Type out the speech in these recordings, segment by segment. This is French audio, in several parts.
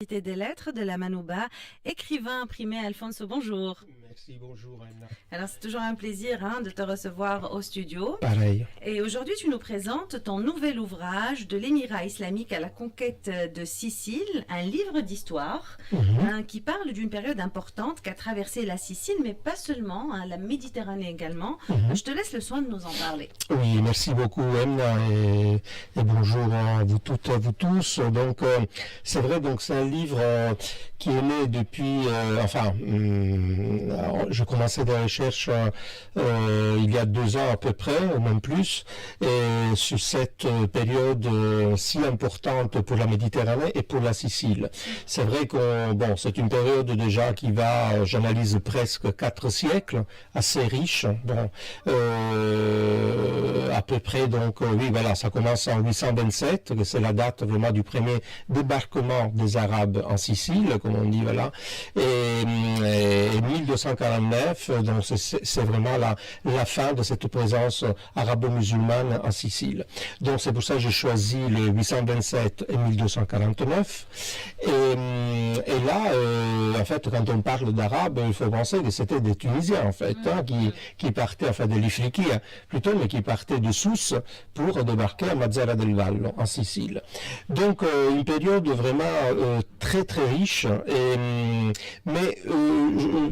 Des lettres de la Manouba, écrivain imprimé. Alphonse, bonjour. Merci, bonjour Anna. Alors c'est toujours un plaisir de te recevoir au studio. Pareil. Et aujourd'hui tu nous présentes ton nouvel ouvrage de l'émirat islamique à la conquête de Sicile, un livre d'histoire qui parle d'une période importante qu'a traversé la Sicile, mais pas seulement, la Méditerranée également. Je te laisse le soin de nous en parler. Oui, merci beaucoup Anna et bonjour à vous toutes et à vous tous. Donc c'est vrai, donc c'est un livre qui est né depuis, je commençais des recherches il y a 2 ans à peu près, ou même plus, et sur cette période si importante pour la Méditerranée et pour la Sicile. C'est vrai que c'est une période déjà qui va, j'analyse presque 4 siècles, assez riche. À peu près, donc oui, voilà, ça commence en 827, que c'est la date vraiment du premier débarquement des Arabes en Sicile, comme on dit, voilà, et 1249, donc c'est vraiment la fin de cette présence arabo-musulmane en Sicile. Donc c'est pour ça que j'ai choisi le 827 et 1249. Et là, en fait, quand on parle d'Arabes, il faut penser que c'était des Tunisiens, en fait, qui partaient, enfin de l'Ifriqiya plutôt, mais qui partaient de Sousse pour débarquer à Mazara del Vallo, en Sicile. Donc une période vraiment très très riche,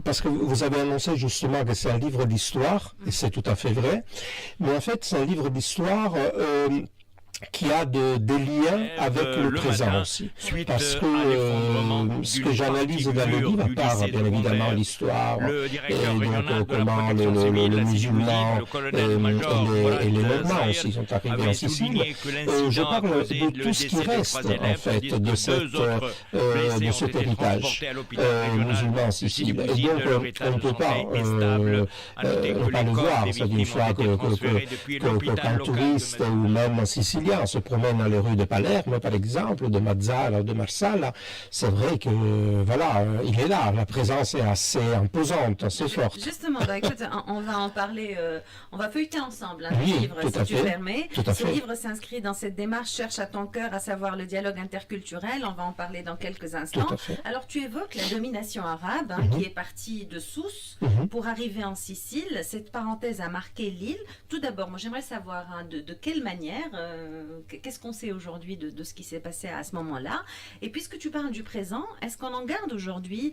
parce que vous avez annoncé justement que c'est un livre d'histoire, et c'est tout à fait vrai, mais en fait c'est un livre d'histoire qui a des liens avec le présent aussi. Parce que ce que j'analyse dans le livre, à part bien évidemment l'histoire, et donc comment les musulmans et les Normands aussi sont arrivés en Sicile, je parle de tout ce qui reste en fait de cet héritage musulman en Sicile. Et donc on ne peut pas le voir, c'est une fois qu'un touriste ou même un Sicilien se promène dans les rues de Palerme, par exemple, de Mazara, de Marsala, c'est vrai que, voilà, il est là, la présence est assez imposante, assez forte. Justement, écoute, on va en parler, on va feuilleter ensemble le livre, si tu permets. Ce livre s'inscrit dans cette démarche Cherche à ton cœur, à savoir le dialogue interculturel, on va en parler dans quelques instants. Alors, tu évoques la domination arabe, qui est partie de Sousse pour arriver en Sicile. Cette parenthèse a marqué l'île. Tout d'abord, moi, j'aimerais savoir de quelle manière... qu'est-ce qu'on sait aujourd'hui de ce qui s'est passé à ce moment-là? Et puisque tu parles du présent, est-ce qu'on en garde aujourd'hui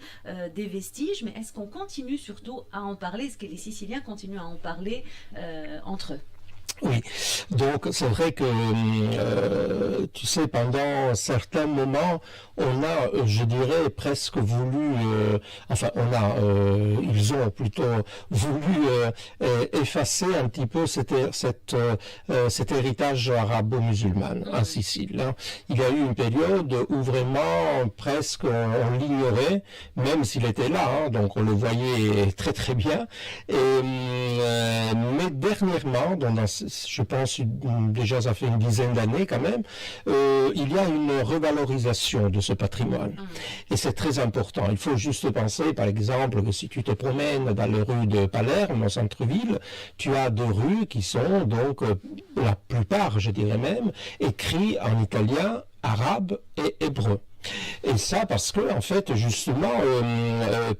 des vestiges, mais est-ce qu'on continue surtout à en parler? Est-ce que les Siciliens continuent à en parler entre eux? Oui, donc c'est vrai que, tu sais, pendant certains moments, on a, je dirais, presque voulu, ils ont plutôt voulu effacer un petit peu cet héritage arabo-musulman en Sicile. Il y a eu une période où vraiment presque on l'ignorait, même s'il était là, donc on le voyait très très bien. Mais dernièrement, je pense déjà ça fait une dizaine d'années quand même, il y a une revalorisation de ce patrimoine. Et c'est très important. Il faut juste penser, par exemple, que si tu te promènes dans les rues de Palerme, au centre-ville, tu as des rues qui sont donc, la plupart, je dirais même, écrites en italien, arabe et hébreu. Et ça parce que en fait justement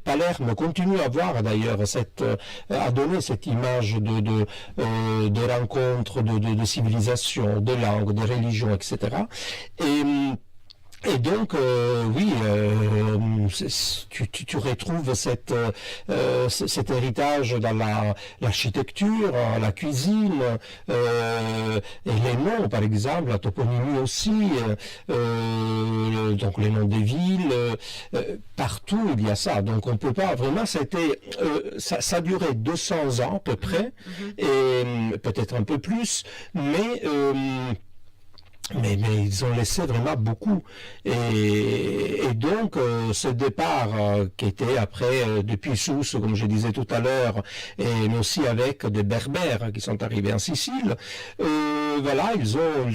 Palerme continue à avoir d'ailleurs à donner cette image de rencontre, de civilisation, de langue, de religion, etc. Et donc, oui, tu retrouves cet héritage dans l'architecture, la cuisine, et les noms, par exemple, la toponymie aussi, donc les noms des villes, partout il y a ça. Donc on peut pas vraiment, ça a duré 200 ans à peu près, et peut-être un peu plus, mais ils ont laissé vraiment beaucoup. Et donc, ce départ qui était après, depuis Sousse, comme je disais tout à l'heure, mais aussi avec des Berbères qui sont arrivés en Sicile, voilà, ils ont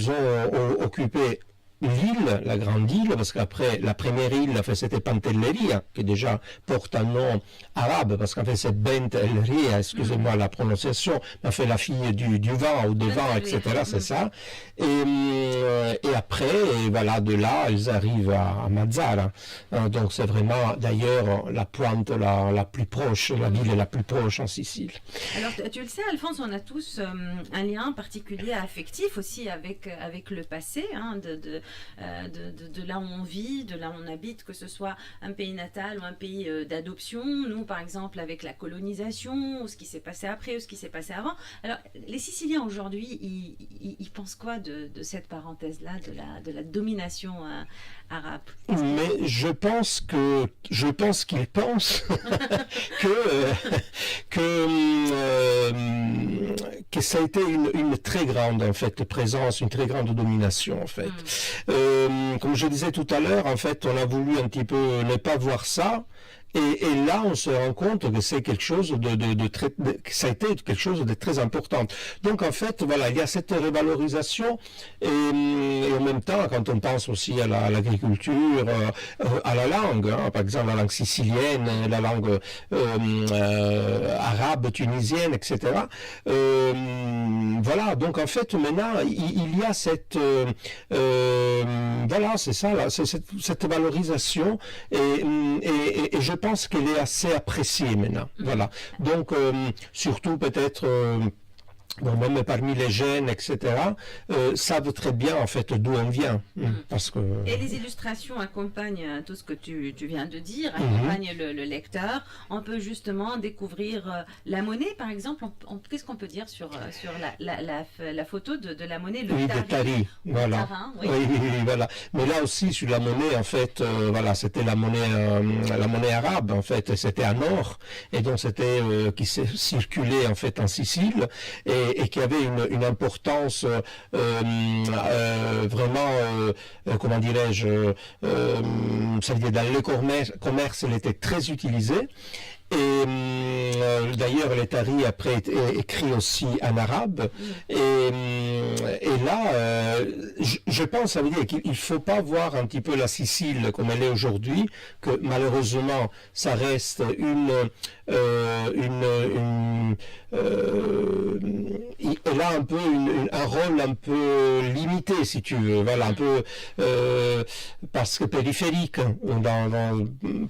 occupé l'île, la grande île, parce qu'après, la première île, c'était Pantelleria, qui déjà porte un nom arabe, parce qu'en fait, c'est Bentelleria, excusez-moi la prononciation, mais fait la fille du vent ou des vents, etc., c'est ça. Et après, voilà, de là, ils arrivent à Mazara. Donc, c'est vraiment, d'ailleurs, la pointe la plus proche, la ville la plus proche en Sicile. Alors, tu le sais, Alphonse, on a tous un lien particulier affectif aussi avec le passé, hein, de là où on vit, de là où on habite, que ce soit un pays natal ou un pays d'adoption. Nous, par exemple, avec la colonisation, ou ce qui s'est passé après, ou ce qui s'est passé avant. Alors, les Siciliens aujourd'hui, ils pensent quoi de cette parenthèse-là, de la domination arabe? Mais je pense qu'ils pensent que ça a été une très grande en fait présence, une très grande domination en fait. Comme je disais tout à l'heure, en fait, on a voulu un petit peu ne pas voir ça. Et là, on se rend compte que c'est quelque chose que ça a été quelque chose de très important. Donc, en fait, voilà, il y a cette révalorisation et en même temps, quand on pense aussi à l'agriculture, à la langue, hein, par exemple, la langue sicilienne, la langue arabe, tunisienne, etc. Voilà, donc en fait, maintenant, il y a cette, voilà, c'est ça, là, c'est cette valorisation et je pense qu'elle est assez appréciée maintenant. Voilà. Donc, surtout peut-être... Bon, même parmi les jeunes, etc., savent très bien en fait d'où on vient. Parce que... Et les illustrations accompagnent tout ce que tu viens de dire, accompagnent le lecteur. On peut justement découvrir la monnaie, par exemple. Qu'est-ce qu'on peut dire sur la photo de la monnaie, le tari, voilà. Tarin, oui. Oui, voilà. Mais là aussi, sur la monnaie, en fait, voilà, c'était la monnaie arabe, en fait, c'était en or, et donc c'était qui circulait en fait en Sicile. Et qui avait une importance vraiment, comment dirais-je, ça veut dire dans le commerce, elle était très utilisée. Et d'ailleurs, les taris après étaient écrits aussi en arabe. Et là, je pense, ça veut dire qu'il ne faut pas voir un petit peu la Sicile comme elle est aujourd'hui, que malheureusement, ça reste elle a un peu un rôle un peu limité, si tu veux, voilà, un peu parce que périphérique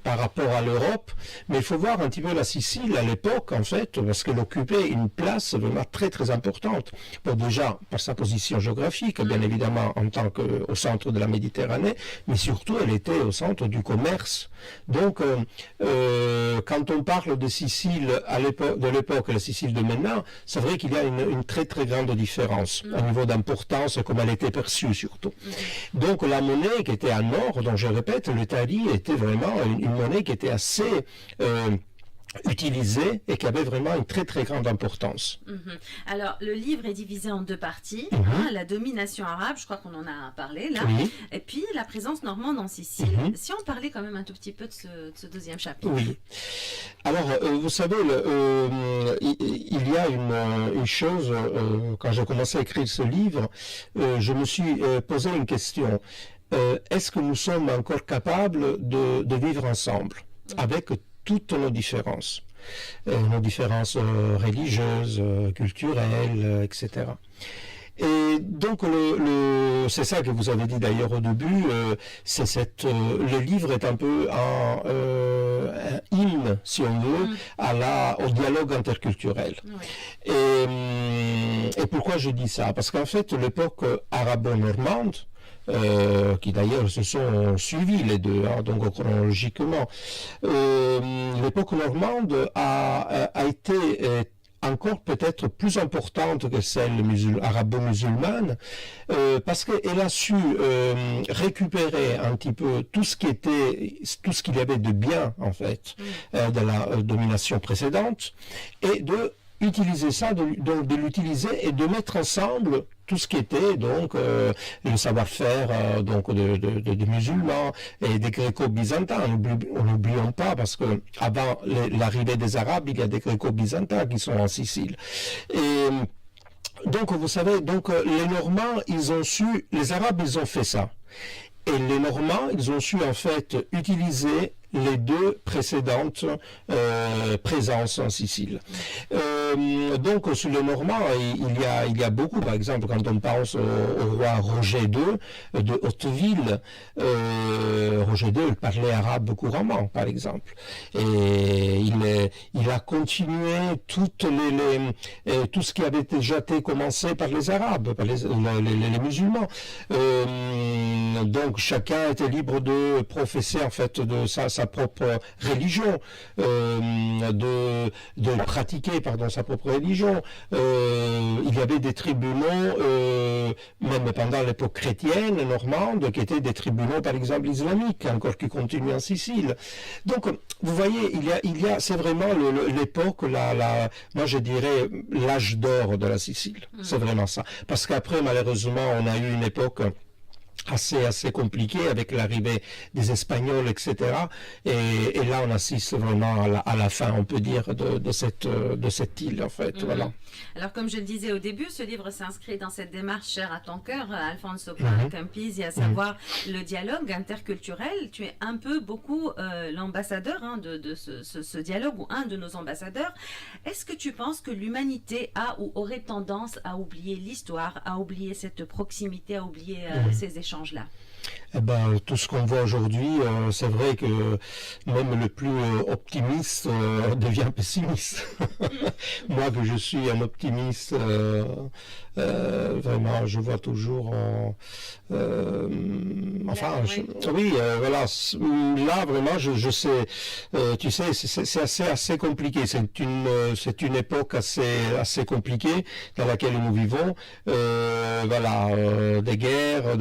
par rapport à l'Europe, mais il faut voir un petit peu la Sicile à l'époque, en fait, parce qu'elle occupait une place vraiment très très importante. Bon, déjà par sa position géographique, bien évidemment en tant qu'au centre de la Méditerranée, mais surtout elle était au centre du commerce. Donc quand on parle de Sicile de l'époque et la Sicile de maintenant, c'est vrai qu'il y a une très très grande différence au niveau d'importance, comme elle était perçue surtout. Donc la monnaie qui était en or, dont je répète, le tari était vraiment une monnaie qui était assez utilisée et qui avait vraiment une très très grande importance. Alors le livre est divisé en deux parties, la domination arabe, je crois qu'on en a parlé là, et puis la présence normande en Sicile. Si on parlait quand même un tout petit peu de ce deuxième chapitre. Oui. Alors vous savez, il y a une chose, quand j'ai commencé à écrire ce livre, je me suis posé une question. Est-ce que nous sommes encore capables de vivre ensemble avec toutes nos différences religieuses, culturelles, etc. Et donc c'est ça que vous avez dit d'ailleurs au début, le livre est un peu un hymne, si on veut, au dialogue interculturel. Et pourquoi je dis ça? Parce qu'en fait, l'époque arabo-normande, qui d'ailleurs se sont suivis les deux, donc chronologiquement. L'époque normande a été encore peut-être plus importante que celle arabo-musulmane, parce qu'elle a su récupérer un petit peu tout ce qu'il y avait de bien en fait de la domination précédente, et de utiliser ça, de l'utiliser et de mettre ensemble tout ce qui était donc le savoir-faire donc des musulmans et des gréco-byzantins. N'oublions pas, parce que avant l'arrivée des Arabes, il y a des gréco-byzantins qui sont en Sicile. Et Donc, vous savez, les Normands, les Arabes, ils ont fait ça. Et les Normands, ils ont su en fait utiliser les deux précédentes présences en Sicile. Donc sur les Normands, il y a beaucoup, par exemple, quand on pense au roi Roger II de Hauteville, Roger II il parlait arabe couramment, par exemple. Et il a continué tout ce qui avait déjà été commencé par les Arabes, par les musulmans. Donc chacun était libre de professer en fait de sa propre religion, de pratiquer sa propre religion. Il y avait des tribunaux, même pendant l'époque chrétienne normande, qui étaient des tribunaux par exemple islamiques, encore qui continuent en Sicile. Donc vous voyez, c'est vraiment l'époque, moi je dirais l'âge d'or de la Sicile. C'est vraiment ça. Parce qu'après malheureusement on a eu une époque assez compliqué avec l'arrivée des Espagnols, etc. Et là, on assiste vraiment à la fin, on peut dire, de cette île, en fait. Voilà. Alors, comme je le disais au début, ce livre s'inscrit dans cette démarche chère à ton cœur, Alfonso Campisi, à savoir le dialogue interculturel. Tu es beaucoup l'ambassadeur de ce dialogue, ou un de nos ambassadeurs. Est-ce que tu penses que l'humanité a ou aurait tendance à oublier l'histoire, à oublier cette proximité, à oublier ces échanges-là? Eh ben, tout ce qu'on voit aujourd'hui, c'est vrai que même le plus optimiste devient pessimiste. Moi, que je suis un optimiste, vraiment, je vois toujours... voilà, là, vraiment, je sais, tu sais, c'est assez compliqué. C'est une époque assez compliquée dans laquelle nous vivons. Voilà, des guerres,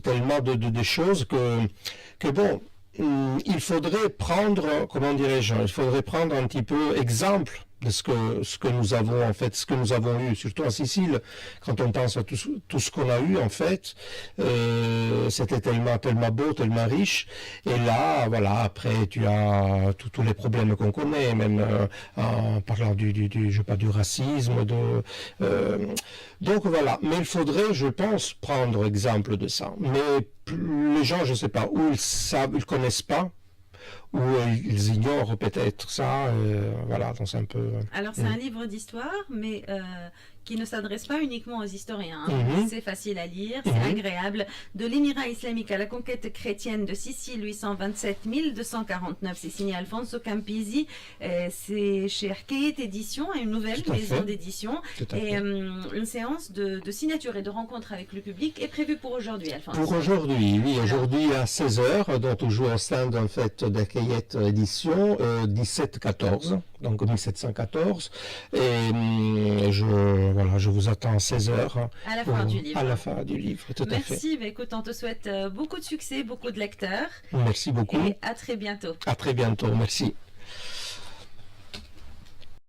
tellement de choses que bon, il faudrait prendre, comment dirais-je, il faudrait prendre un petit peu exemple de ce que nous avons en fait, ce que nous avons eu, surtout en Sicile, quand on pense à tout ce qu'on a eu en fait, c'était tellement beau, tellement riche, et là, voilà, après tu as tous les problèmes qu'on connaît, même en parlant du racisme, donc voilà, mais il faudrait, je pense, prendre exemple de ça, mais les gens, je sais pas, ou ils connaissent pas, ou ils ignorent peut-être ça, voilà, donc c'est un peu... Alors c'est un livre d'histoire, mais qui ne s'adresse pas uniquement aux historiens. C'est facile à lire, c'est agréable. De l'émirat islamique à la conquête chrétienne de Sicile 827-1249, c'est signé Alfonso Campisi, c'est chez Archéet Édition, une nouvelle maison d'édition, et une séance de signature et de rencontre avec le public est prévue pour aujourd'hui, Alfonso. Pour aujourd'hui, oui, aujourd'hui à 16h, donc toujours au stand en fait d'Archéet Édition, 1714, donc 1714, et je vous attends à 16h. À la fin du livre. À la fin du livre, tout à fait. Merci, écoute, on te souhaite beaucoup de succès, beaucoup de lecteurs. Merci beaucoup. Et à très bientôt. À très bientôt, merci.